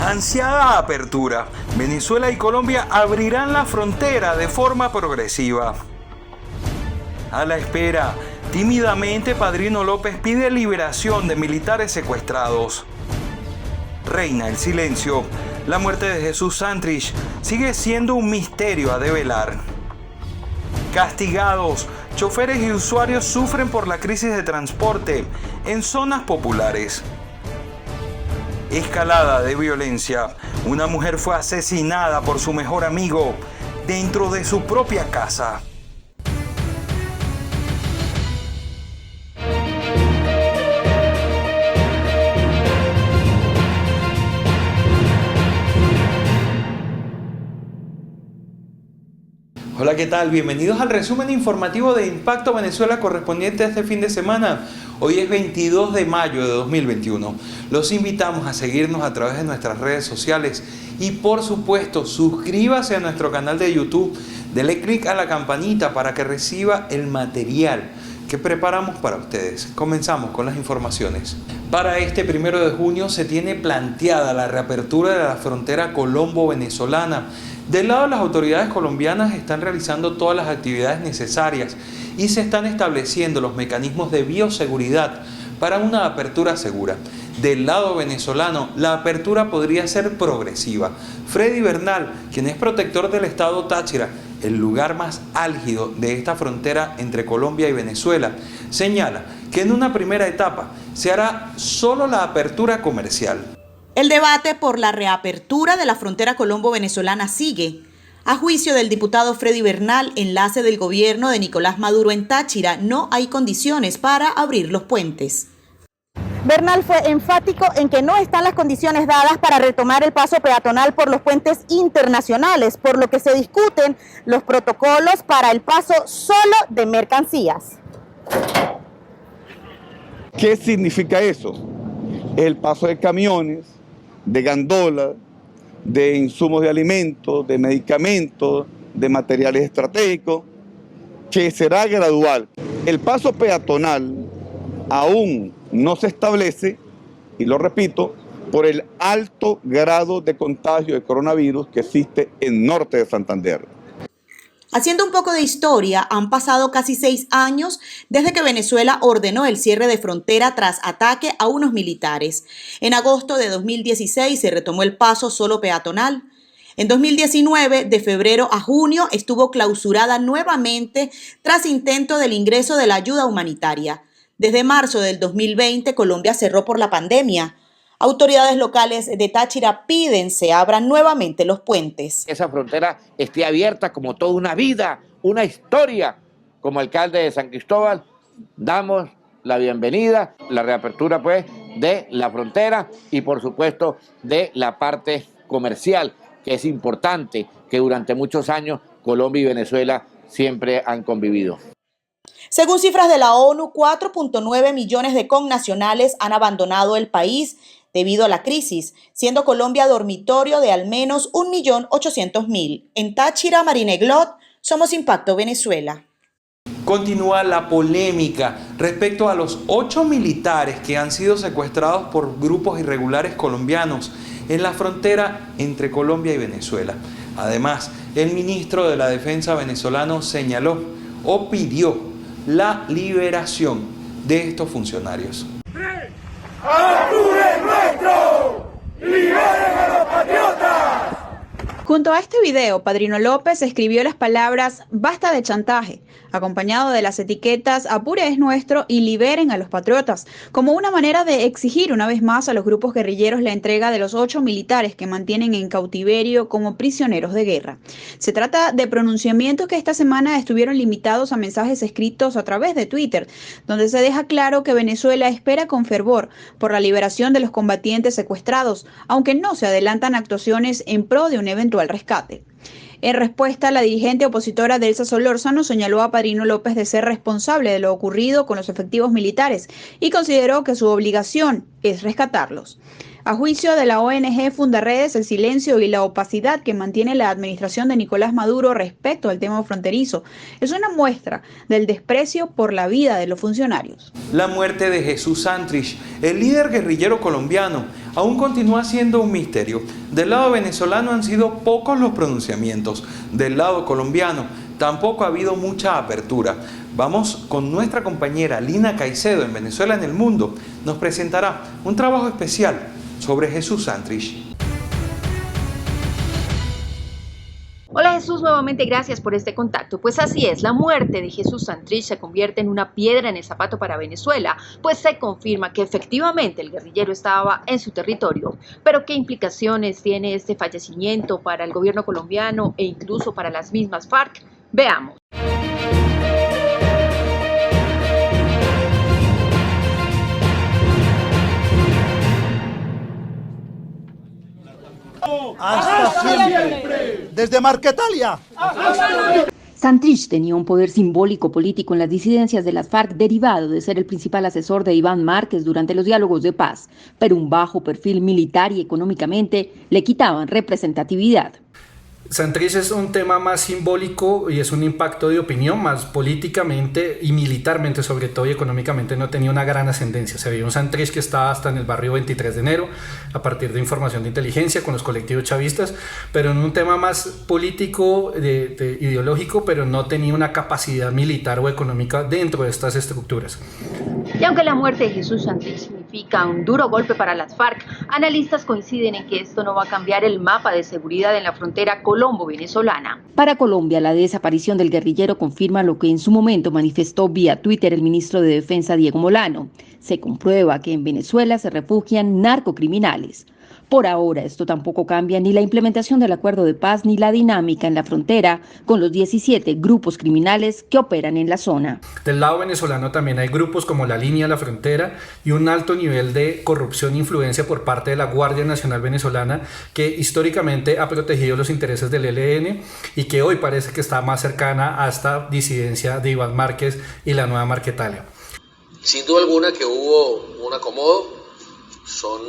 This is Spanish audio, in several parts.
Ansiada apertura. Venezuela y Colombia abrirán la frontera de forma progresiva. A la espera, tímidamente Padrino López pide liberación de militares secuestrados. Reina el silencio. La muerte de Jesús Santrich sigue siendo un misterio a develar. Castigados, choferes y usuarios sufren por la crisis de transporte en zonas populares. Escalada de violencia. Una mujer fue asesinada por su mejor amigo dentro de su propia casa. Hola, ¿qué tal? Bienvenidos al resumen informativo de Impacto Venezuela correspondiente a este fin de semana. Hoy es 22 de mayo de 2021. Los invitamos a seguirnos a través de nuestras redes sociales y por supuesto suscríbase a nuestro canal de YouTube. Dele clic a la campanita para que reciba el material que preparamos para ustedes. Comenzamos con las informaciones. Para este 1 de junio se tiene planteada la reapertura de la frontera colombo-venezolana. Del lado de las autoridades colombianas están realizando todas las actividades necesarias y se están estableciendo los mecanismos de bioseguridad para una apertura segura. Del lado venezolano, la apertura podría ser progresiva. Freddy Bernal, quien es protector del estado Táchira, el lugar más álgido de esta frontera entre Colombia y Venezuela, señala que en una primera etapa se hará solo la apertura comercial. El debate por la reapertura de la frontera colombo-venezolana sigue. A juicio del diputado Freddy Bernal, enlace del gobierno de Nicolás Maduro en Táchira, no hay condiciones para abrir los puentes. Bernal fue enfático en que no están las condiciones dadas para retomar el paso peatonal por los puentes internacionales, por lo que se discuten los protocolos para el paso solo de mercancías. ¿Qué significa eso? El paso de camiones, de gandolas, de insumos de alimentos, de medicamentos, de materiales estratégicos, que será gradual. El paso peatonal aún no se establece, y lo repito, por el alto grado de contagio de coronavirus que existe en norte de Santander. Haciendo un poco de historia, han pasado casi 6 años desde que Venezuela ordenó el cierre de frontera tras ataque a unos militares. En agosto de 2016 se retomó el paso solo peatonal. En 2019, de febrero a junio, estuvo clausurada nuevamente tras intento del ingreso de la ayuda humanitaria. Desde marzo del 2020, Colombia cerró por la pandemia. Autoridades locales de Táchira piden se abran nuevamente los puentes. Esa frontera esté abierta como toda una vida, una historia. Como alcalde de San Cristóbal, damos la bienvenida, la reapertura pues de la frontera y por supuesto de la parte comercial, que es importante, que durante muchos años Colombia y Venezuela siempre han convivido. Según cifras de la ONU, 4.9 millones de connacionales han abandonado el país debido a la crisis, siendo Colombia dormitorio de al menos 1.800.000. En Táchira, Marineglot, somos Impacto Venezuela. Continúa la polémica respecto a los 8 militares que han sido secuestrados por grupos irregulares colombianos en la frontera entre Colombia y Venezuela. Además, el ministro de la Defensa venezolano señaló o pidió la liberación de estos funcionarios. ¡Arturo es nuestro! ¡Liberen a los patriotas! Junto a este video, Padrino López escribió las palabras "basta de chantaje", acompañado de las etiquetas "Apure es nuestro" y "liberen a los patriotas", como una manera de exigir una vez más a los grupos guerrilleros la entrega de los 8 militares que mantienen en cautiverio como prisioneros de guerra. Se trata de pronunciamientos que esta semana estuvieron limitados a mensajes escritos a través de Twitter, donde se deja claro que Venezuela espera con fervor por la liberación de los combatientes secuestrados, aunque no se adelantan actuaciones en pro de un eventual rescate. En respuesta, la dirigente opositora Delsa Solórzano señaló a Padrino López de ser responsable de lo ocurrido con los efectivos militares y consideró que su obligación es rescatarlos. A juicio de la ONG Fundaredes, el silencio y la opacidad que mantiene la administración de Nicolás Maduro respecto al tema fronterizo es una muestra del desprecio por la vida de los funcionarios. La muerte de Jesús Santrich, el líder guerrillero colombiano, aún continúa siendo un misterio. Del lado venezolano han sido pocos los pronunciamientos. Del lado colombiano tampoco ha habido mucha apertura. Vamos con nuestra compañera Lina Caicedo en Venezuela en el Mundo. Nos presentará un trabajo especial sobre Jesús Santrich. Hola Jesús, nuevamente gracias por este contacto. Pues así es, la muerte de Jesús Santrich se convierte en una piedra en el zapato para Venezuela, pues se confirma que efectivamente el guerrillero estaba en su territorio. Pero ¿qué implicaciones tiene este fallecimiento para el gobierno colombiano e incluso para las mismas FARC? Veamos. ¡Hasta siempre! ¡Desde Marquetalia! Santrich tenía un poder simbólico político en las disidencias de las FARC derivado de ser el principal asesor de Iván Márquez durante los diálogos de paz, pero un bajo perfil militar y económicamente le quitaban representatividad. Santrich es un tema más simbólico y es un impacto de opinión, más políticamente y militarmente sobre todo, y económicamente no tenía una gran ascendencia. Se veía un Santrich que estaba hasta en el barrio 23 de enero a partir de información de inteligencia con los colectivos chavistas, pero en un tema más político, ideológico, pero no tenía una capacidad militar o económica dentro de estas estructuras. Y aunque la muerte de Jesús Santrich significa un duro golpe para las FARC, analistas coinciden en que esto no va a cambiar el mapa de seguridad en la frontera colombo-venezolana. Para Colombia, la desaparición del guerrillero confirma lo que en su momento manifestó vía Twitter el ministro de Defensa Diego Molano. Se comprueba que en Venezuela se refugian narcocriminales. Por ahora, esto tampoco cambia ni la implementación del acuerdo de paz ni la dinámica en la frontera con los 17 grupos criminales que operan en la zona. Del lado venezolano también hay grupos como la Línea de la Frontera y un alto nivel de corrupción e influencia por parte de la Guardia Nacional Venezolana, que históricamente ha protegido los intereses del ELN y que hoy parece que está más cercana a esta disidencia de Iván Márquez y la Nueva Marquetalia. Sin duda alguna que hubo un acomodo, son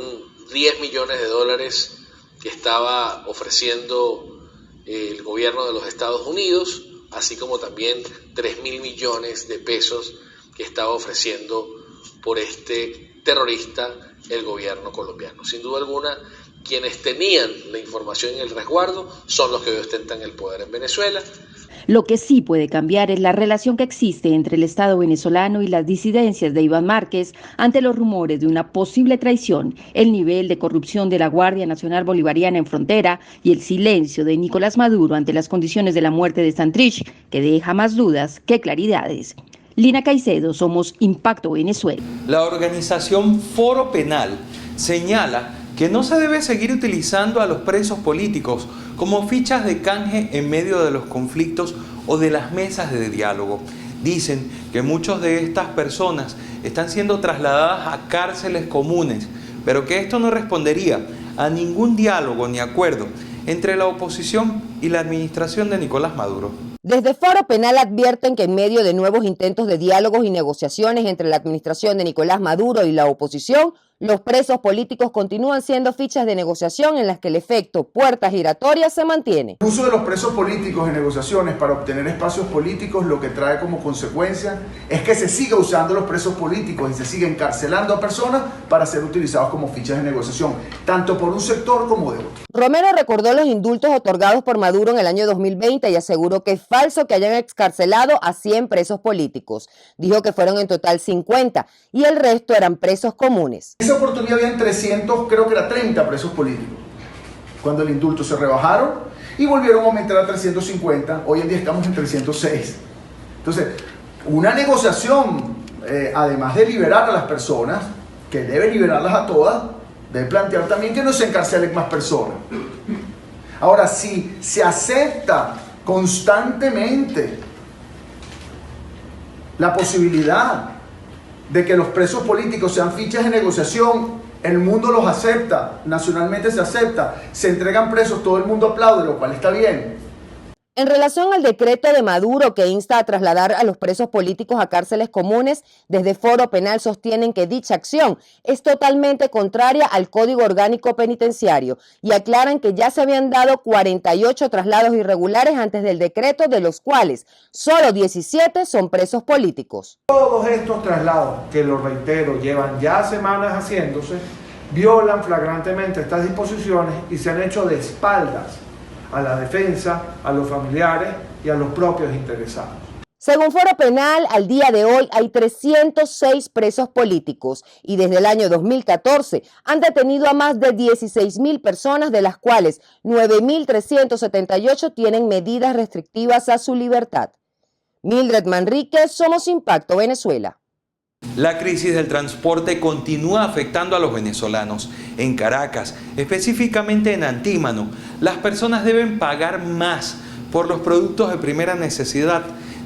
10 millones de dólares que estaba ofreciendo el gobierno de los Estados Unidos, así como también 3.000 millones de pesos que estaba ofreciendo por este terrorista el gobierno colombiano. Sin duda alguna, quienes tenían la información en el resguardo son los que hoy ostentan el poder en Venezuela. Lo que sí puede cambiar es la relación que existe entre el Estado venezolano y las disidencias de Iván Márquez ante los rumores de una posible traición, el nivel de corrupción de la Guardia Nacional Bolivariana en frontera y el silencio de Nicolás Maduro ante las condiciones de la muerte de Santrich, que deja más dudas que claridades. Lina Caicedo, somos Impacto Venezuela. La organización Foro Penal señala que no se debe seguir utilizando a los presos políticos como fichas de canje en medio de los conflictos o de las mesas de diálogo. Dicen que muchas de estas personas están siendo trasladadas a cárceles comunes, pero que esto no respondería a ningún diálogo ni acuerdo entre la oposición y la administración de Nicolás Maduro. Desde Foro Penal advierten que en medio de nuevos intentos de diálogos y negociaciones entre la administración de Nicolás Maduro y la oposición, los presos políticos continúan siendo fichas de negociación en las que el efecto puertas giratorias se mantiene. El uso de los presos políticos en negociaciones para obtener espacios políticos lo que trae como consecuencia es que se siga usando los presos políticos y se siga encarcelando a personas para ser utilizados como fichas de negociación, tanto por un sector como de otro. Romero recordó los indultos otorgados por Maduro en el año 2020 y aseguró que es falso que hayan excarcelado a 100 presos políticos. Dijo que fueron en total 50 y el resto eran presos comunes. En esa oportunidad habían 300, creo que era 30 presos políticos. Cuando el indulto se rebajaron y volvieron a aumentar a 350, hoy en día estamos en 306. Entonces, una negociación, además de liberar a las personas, que debe liberarlas a todas, debe plantear también que no se encarcelen más personas. Ahora, si se acepta constantemente la posibilidad de que los presos políticos sean fichas de negociación, el mundo los acepta, nacionalmente se acepta, se entregan presos, todo el mundo aplaude, lo cual está bien. En relación al decreto de Maduro que insta a trasladar a los presos políticos a cárceles comunes, desde Foro Penal sostienen que dicha acción es totalmente contraria al Código Orgánico Penitenciario y aclaran que ya se habían dado 48 traslados irregulares antes del decreto, de los cuales solo 17 son presos políticos. Todos estos traslados, que lo reitero, llevan ya semanas haciéndose, violan flagrantemente estas disposiciones y se han hecho de espaldas a la defensa, a los familiares y a los propios interesados. Según Foro Penal, al día de hoy hay 306 presos políticos y desde el año 2014 han detenido a más de 16.000 personas, de las cuales 9.378 tienen medidas restrictivas a su libertad. Mildred Manríquez, Somos Impacto Venezuela. La crisis del transporte continúa afectando a los venezolanos. En Caracas, específicamente en Antímano, las personas deben pagar más por los productos de primera necesidad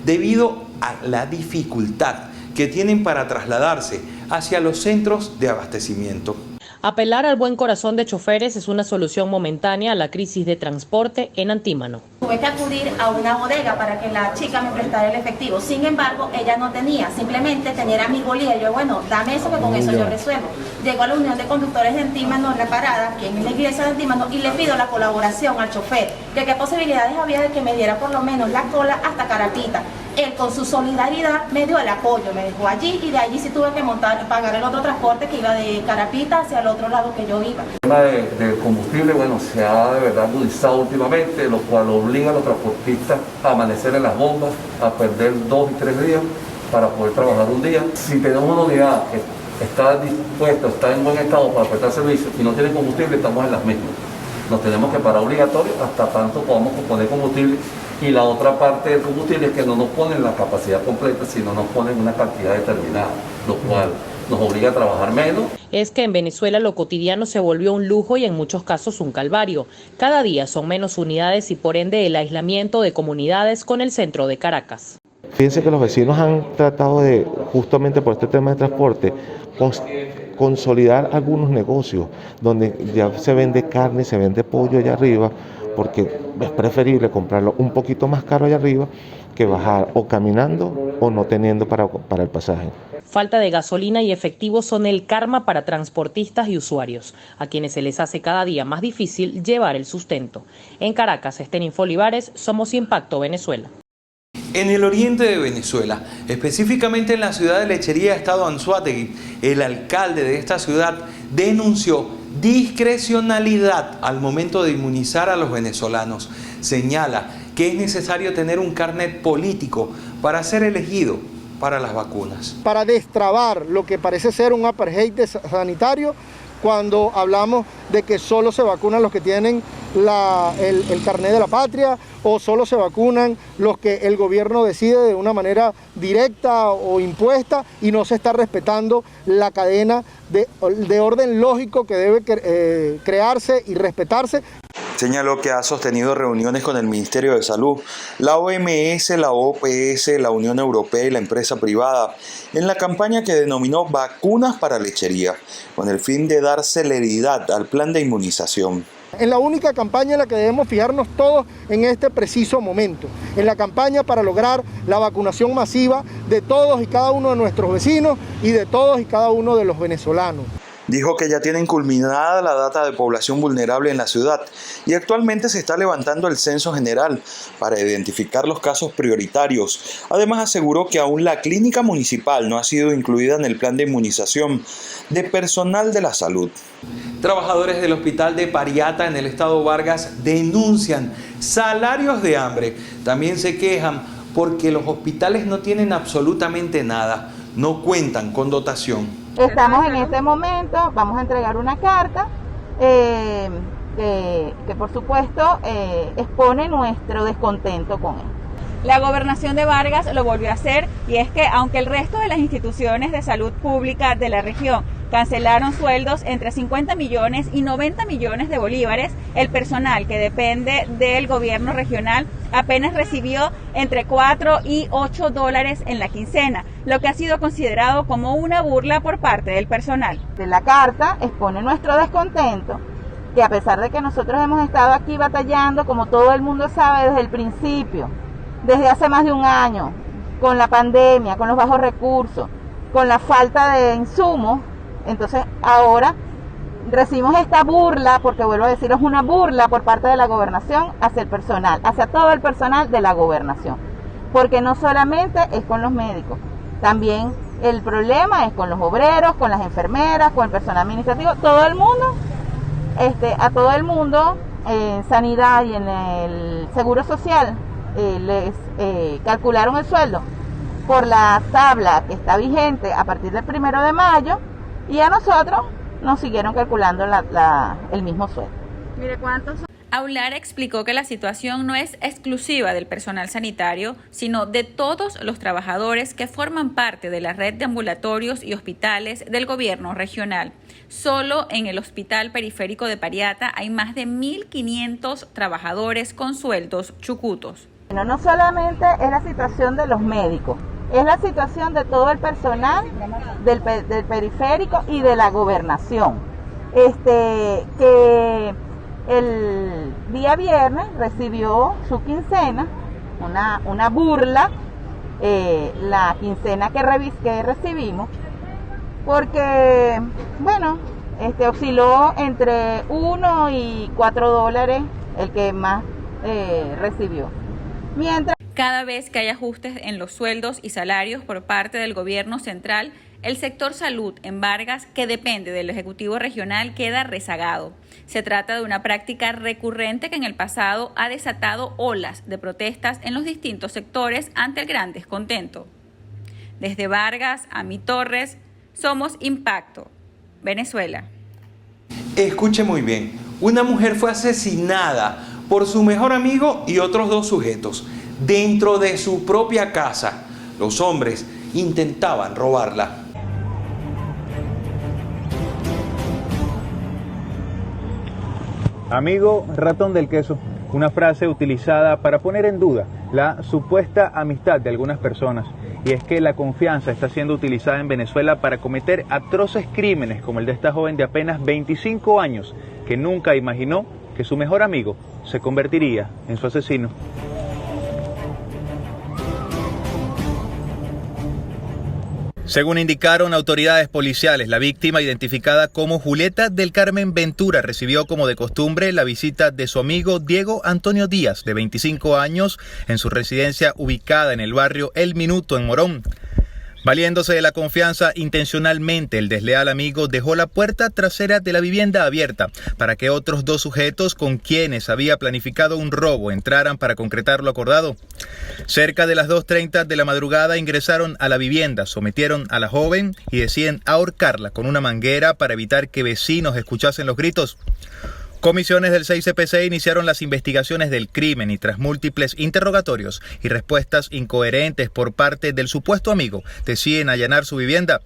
debido a la dificultad que tienen para trasladarse hacia los centros de abastecimiento. Apelar al buen corazón de choferes es una solución momentánea a la crisis de transporte en Antímano. Tuve que acudir a una bodega para que la chica me prestara el efectivo. Sin embargo, ella no tenía, simplemente tenía mi bolilla. Yo, bueno, dame eso que con eso yo resuelvo. Llego a la Unión de Conductores de Antímano, en la parada, que es la iglesia de Antímano, y le pido la colaboración al chofer, que qué posibilidades había de que me diera por lo menos la cola hasta Carapita. Él con su solidaridad me dio el apoyo, me dejó allí y de allí sí tuve que pagar el otro transporte que iba de Carapita hacia el otro lado que yo iba. El tema del combustible, bueno, se ha de verdad agudizado últimamente, lo cual obliga a los transportistas a amanecer en las bombas, a perder 2 y 3 días para poder trabajar un día. Si tenemos una unidad que está dispuesta, está en buen estado para prestar servicio y no tiene combustible, estamos en las mismas. Nos tenemos que parar obligatorio hasta tanto podamos poner combustible. Y la otra parte del combustible es que no nos ponen la capacidad completa, sino nos ponen una cantidad determinada, lo cual nos obliga a trabajar menos. Es que en Venezuela lo cotidiano se volvió un lujo y en muchos casos un calvario. Cada día son menos unidades y por ende el aislamiento de comunidades con el centro de Caracas. Fíjense que los vecinos han tratado de, justamente por este tema de transporte, consolidar algunos negocios donde ya se vende carne, se vende pollo allá arriba, porque es preferible comprarlo un poquito más caro allá arriba que bajar o caminando o no teniendo para el pasaje. Falta de gasolina y efectivo son el karma para transportistas y usuarios, a quienes se les hace cada día más difícil llevar el sustento. En Caracas, Esteninfo Olivares, Somos Impacto Venezuela. En el oriente de Venezuela, específicamente en la ciudad de Lechería, estado Anzoátegui, el alcalde de esta ciudad denunció discrecionalidad al momento de inmunizar a los venezolanos. Señala que es necesario tener un carnet político para ser elegido para las vacunas. Para destrabar lo que parece ser un apartheid sanitario, cuando hablamos de que solo se vacunan los que tienen el carnet de la patria o solo se vacunan los que el gobierno decide de una manera directa o impuesta y no se está respetando la cadena de orden lógico que debe crearse y respetarse. Señaló que ha sostenido reuniones con el Ministerio de Salud, la OMS, la OPS, la Unión Europea y la empresa privada en la campaña que denominó Vacunas para Lechería, con el fin de dar celeridad al plan de inmunización. En la única campaña en la que debemos fijarnos todos en este preciso momento, en la campaña para lograr la vacunación masiva de todos y cada uno de nuestros vecinos y de todos y cada uno de los venezolanos. Dijo que ya tienen culminada la data de población vulnerable en la ciudad y actualmente se está levantando el censo general para identificar los casos prioritarios. Además aseguró que aún la clínica municipal no ha sido incluida en el plan de inmunización de personal de la salud. Trabajadores del hospital de Pariata en el estado Vargas denuncian salarios de hambre. También se quejan porque los hospitales no tienen absolutamente nada, no cuentan con dotación. Estamos en este momento, vamos a entregar una carta que por supuesto expone nuestro descontento con él. La gobernación de Vargas lo volvió a hacer y es que aunque el resto de las instituciones de salud pública de la región cancelaron sueldos entre 50 millones y 90 millones de bolívares, el personal que depende del gobierno regional apenas recibió entre 4 y 8 dólares en la quincena, lo que ha sido considerado como una burla por parte del personal. La carta expone nuestro descontento que a pesar de que nosotros hemos estado aquí batallando, como todo el mundo sabe, desde el principio, desde hace más de un año, con la pandemia, con los bajos recursos, con la falta de insumos, entonces ahora recibimos esta burla, porque vuelvo a decir, es una burla por parte de la gobernación hacia el personal, hacia todo el personal de la gobernación, porque no solamente es con los médicos, también el problema es con los obreros, con las enfermeras, con el personal administrativo, todo el mundo, a todo el mundo en sanidad y en el seguro social les calcularon el sueldo por la tabla que está vigente a partir del 1 de mayo y a nosotros nos siguieron calculando el mismo sueldo. Mire cuántos. Aular explicó que la situación no es exclusiva del personal sanitario, sino de todos los trabajadores que forman parte de la red de ambulatorios y hospitales del gobierno regional. Solo en el Hospital Periférico de Pariata hay más de 1.500 trabajadores con sueldos chucutos. No solamente es la situación de los médicos, es la situación de todo el personal del periférico y de la gobernación. Que el día viernes recibió su quincena, una burla, la quincena que recibimos, porque, bueno, osciló entre 1 y 4 dólares el que más recibió. Cada vez que hay ajustes en los sueldos y salarios por parte del gobierno central, el sector salud en Vargas, que depende del Ejecutivo Regional, queda rezagado. Se trata de una práctica recurrente que en el pasado ha desatado olas de protestas en los distintos sectores ante el gran descontento. Desde Vargas, Ami Torres, somos Impacto, Venezuela. Escuche muy bien, una mujer fue asesinada por su mejor amigo y otros 2 sujetos dentro de su propia casa. Los hombres intentaban robarla. Amigo ratón del queso, una frase utilizada para poner en duda la supuesta amistad de algunas personas. Y es que la confianza está siendo utilizada en Venezuela para cometer atroces crímenes como el de esta joven de apenas 25 años que nunca imaginó que su mejor amigo se convertiría en su asesino. Según indicaron autoridades policiales, la víctima, identificada como Julieta del Carmen Ventura, recibió como de costumbre la visita de su amigo Diego Antonio Díaz, de 25 años, en su residencia ubicada en el barrio El Minuto, en Morón. Valiéndose de la confianza, intencionalmente el desleal amigo dejó la puerta trasera de la vivienda abierta para que otros 2 sujetos con quienes había planificado un robo entraran para concretar lo acordado. Cerca de las 2:30 de la madrugada ingresaron a la vivienda, sometieron a la joven y deciden ahorcarla con una manguera para evitar que vecinos escuchasen los gritos. Comisiones del 6CPC iniciaron las investigaciones del crimen y tras múltiples interrogatorios y respuestas incoherentes por parte del supuesto amigo, deciden allanar su vivienda.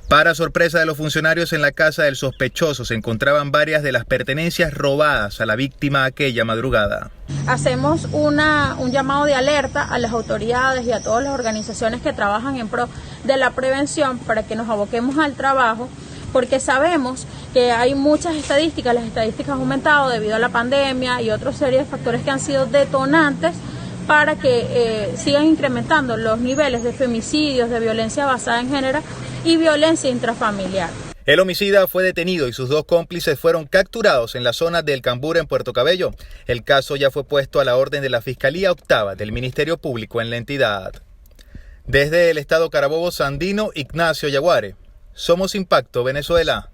Para sorpresa de los funcionarios, en la casa del sospechoso se encontraban varias de las pertenencias robadas a la víctima aquella madrugada. Hacemos un llamado de alerta a las autoridades y a todas las organizaciones que trabajan en pro de la prevención para que nos aboquemos al trabajo, porque sabemos que hay muchas estadísticas, las estadísticas han aumentado debido a la pandemia y otra serie de factores que han sido detonantes para que sigan incrementando los niveles de femicidios, de violencia basada en género y violencia intrafamiliar. El homicida fue detenido y sus 2 cómplices fueron capturados en la zona del Cambura, en Puerto Cabello. El caso ya fue puesto a la orden de la Fiscalía Octava del Ministerio Público en la entidad. Desde el estado Carabobo Sandino, Ignacio Yaguare. Somos Impacto, Venezuela.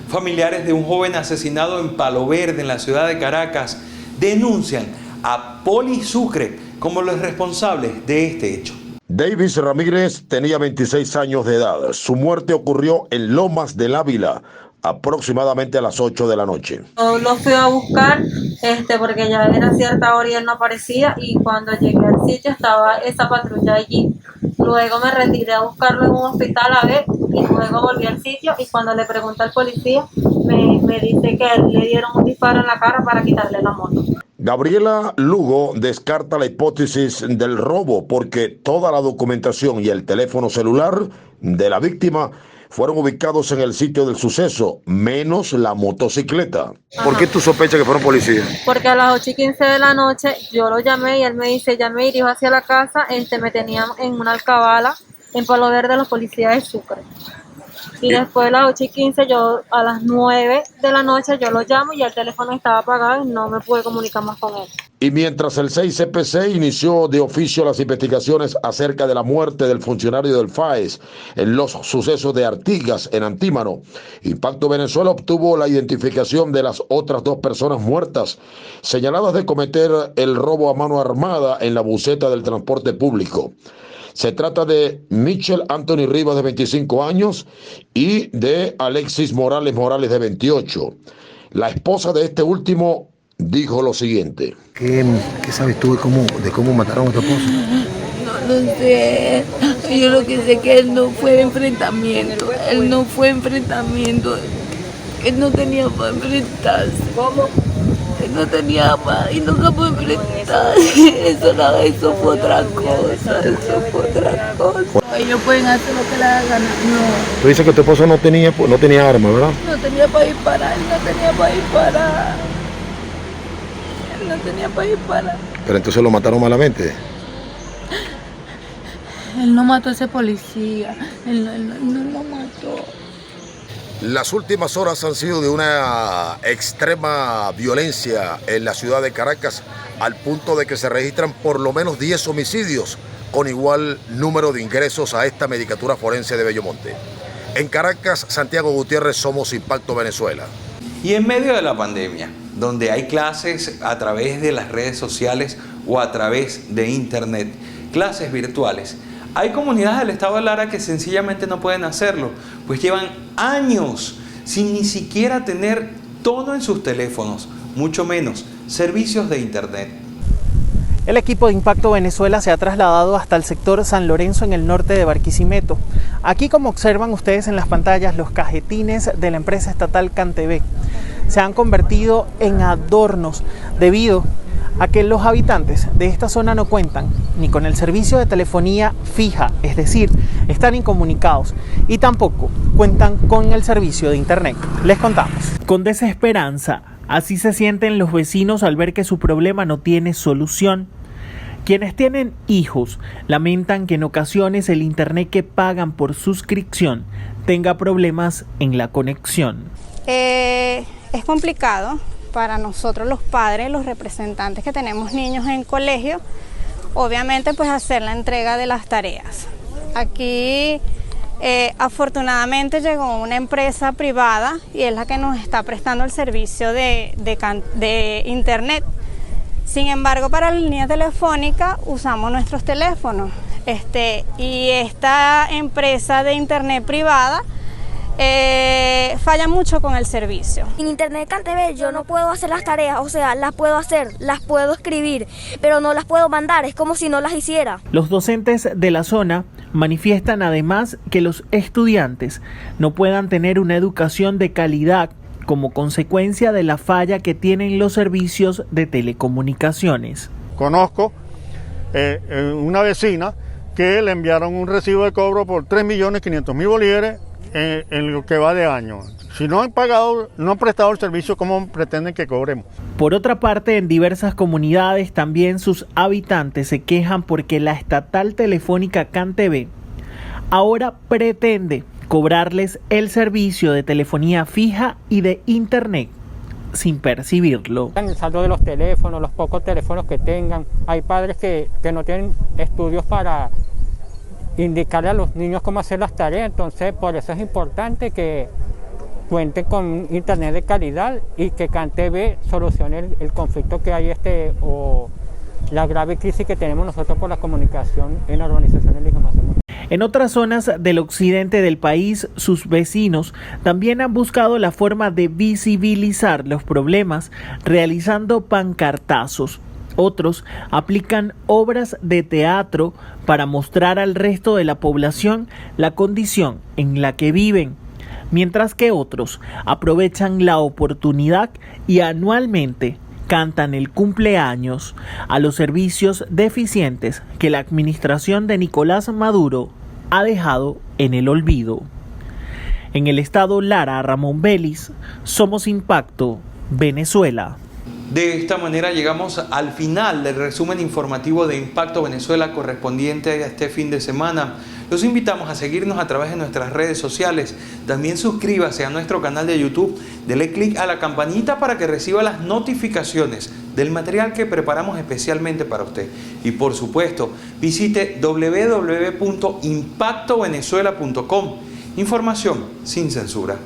Familiares de un joven asesinado en Palo Verde, en la ciudad de Caracas, denuncian a Poli Sucre como los responsables de este hecho. Davis Ramírez tenía 26 años de edad. Su muerte ocurrió en Lomas del Ávila, aproximadamente a las 8 de la noche. Yo lo fui a buscar porque ya era cierta hora y él no aparecía, y cuando llegué al sitio estaba esa patrulla allí. Luego me retiré a buscarlo en un hospital a ver, y luego volví al sitio, y cuando le pregunté al policía me dice que le dieron un disparo en la cara para quitarle la moto. Gabriela Lugo descarta la hipótesis del robo porque toda la documentación y el teléfono celular de la víctima fueron ubicados en el sitio del suceso, menos la motocicleta. ¿Por qué tú sospechas que fueron policías? Porque a las 8:15 de la noche yo lo llamé y él me dice, ya me dirijo hacia la casa, me tenían en una alcabala en Palo Verde los policías de Sucre. Y después de las 8:15, yo a las 9 de la noche yo lo llamo y el teléfono estaba apagado y no me pude comunicar más con él. Y mientras el 6CPC inició de oficio las investigaciones acerca de la muerte del funcionario del FAES en los sucesos de Artigas en Antímano, Impacto Venezuela obtuvo la identificación de las otras 2 personas muertas, señaladas de cometer el robo a mano armada en la buseta del transporte público. Se trata de Michel Anthony Rivas, de 25 años, y de Alexis Morales de 28. La esposa de este último dijo lo siguiente. ¿Qué sabes tú de cómo mataron a tu esposo? No lo sé. Yo lo que sé es que él no fue enfrentamiento. Él no tenía para enfrentarse. ¿Cómo? Él no tenía más y nunca pudo enfrentar. Eso fue otra cosa. Ellos pueden hacer lo que les da gana. No. Tú dices que tu esposo no tenía arma, ¿verdad? No tenía para disparar. Pero entonces lo mataron malamente. Él no mató a ese policía. Él no lo mató. Las últimas horas han sido de una extrema violencia en la ciudad de Caracas, al punto de que se registran por lo menos 10 homicidios, con igual número de ingresos a esta medicatura forense de Bellomonte. En Caracas, Santiago Gutiérrez, Somos Impacto Venezuela. Y en medio de la pandemia, donde hay clases a través de las redes sociales o a través de internet, clases virtuales, hay comunidades del estado de Lara que sencillamente no pueden hacerlo, pues llevan años sin ni siquiera tener tono en sus teléfonos, mucho menos servicios de internet. El equipo de Impacto Venezuela se ha trasladado hasta el sector San Lorenzo en el norte de Barquisimeto. Aquí, como observan ustedes en las pantallas, los cajetines de la empresa estatal CanTV se han convertido en adornos debido a que los habitantes de esta zona no cuentan ni con el servicio de telefonía fija, es decir, están incomunicados, y tampoco cuentan con el servicio de internet. Les contamos. Con desesperanza, así se sienten los vecinos al ver que su problema no tiene solución. Quienes tienen hijos lamentan que en ocasiones el internet que pagan por suscripción tenga problemas en la conexión. Es complicado para nosotros los padres, los representantes que tenemos niños en colegio, obviamente pues hacer la entrega de las tareas. Aquí afortunadamente llegó una empresa privada y es la que nos está prestando el servicio de internet. Sin embargo, para la línea telefónica usamos nuestros teléfonos y esta empresa de internet privada falla mucho con el servicio. En Internet CanTV yo no puedo hacer las tareas, o sea, las puedo hacer, las puedo escribir, pero no las puedo mandar, es como si no las hiciera. Los docentes de la zona manifiestan además que los estudiantes no puedan tener una educación de calidad como consecuencia de la falla que tienen los servicios de telecomunicaciones. Conozco una vecina que le enviaron un recibo de cobro por 3.500.000 bolívares en lo que va de año. Si no han pagado, no han prestado el servicio, ¿cómo pretenden que cobremos? Por otra parte, en diversas comunidades también sus habitantes se quejan porque la estatal telefónica CanTV ahora pretende cobrarles el servicio de telefonía fija y de internet sin percibirlo. El saldo de los teléfonos, los pocos teléfonos que tengan, hay padres que no tienen estudios para indicarle a los niños cómo hacer las tareas, entonces por eso es importante que cuenten con internet de calidad y que CanTV solucione el conflicto que hay o la grave crisis que tenemos nosotros por la comunicación en la urbanización de la información. En otras zonas del occidente del país, sus vecinos también han buscado la forma de visibilizar los problemas realizando pancartazos. Otros aplican obras de teatro para mostrar al resto de la población la condición en la que viven, mientras que otros aprovechan la oportunidad y anualmente cantan el cumpleaños a los servicios deficientes que la administración de Nicolás Maduro ha dejado en el olvido. En el estado Lara, Ramón Vélez, Somos Impacto, Venezuela. De esta manera llegamos al final del resumen informativo de Impacto Venezuela correspondiente a este fin de semana. Los invitamos a seguirnos a través de nuestras redes sociales. También suscríbase a nuestro canal de YouTube, dele clic a la campanita para que reciba las notificaciones del material que preparamos especialmente para usted. Y por supuesto, visite www.impactovenezuela.com. Información sin censura.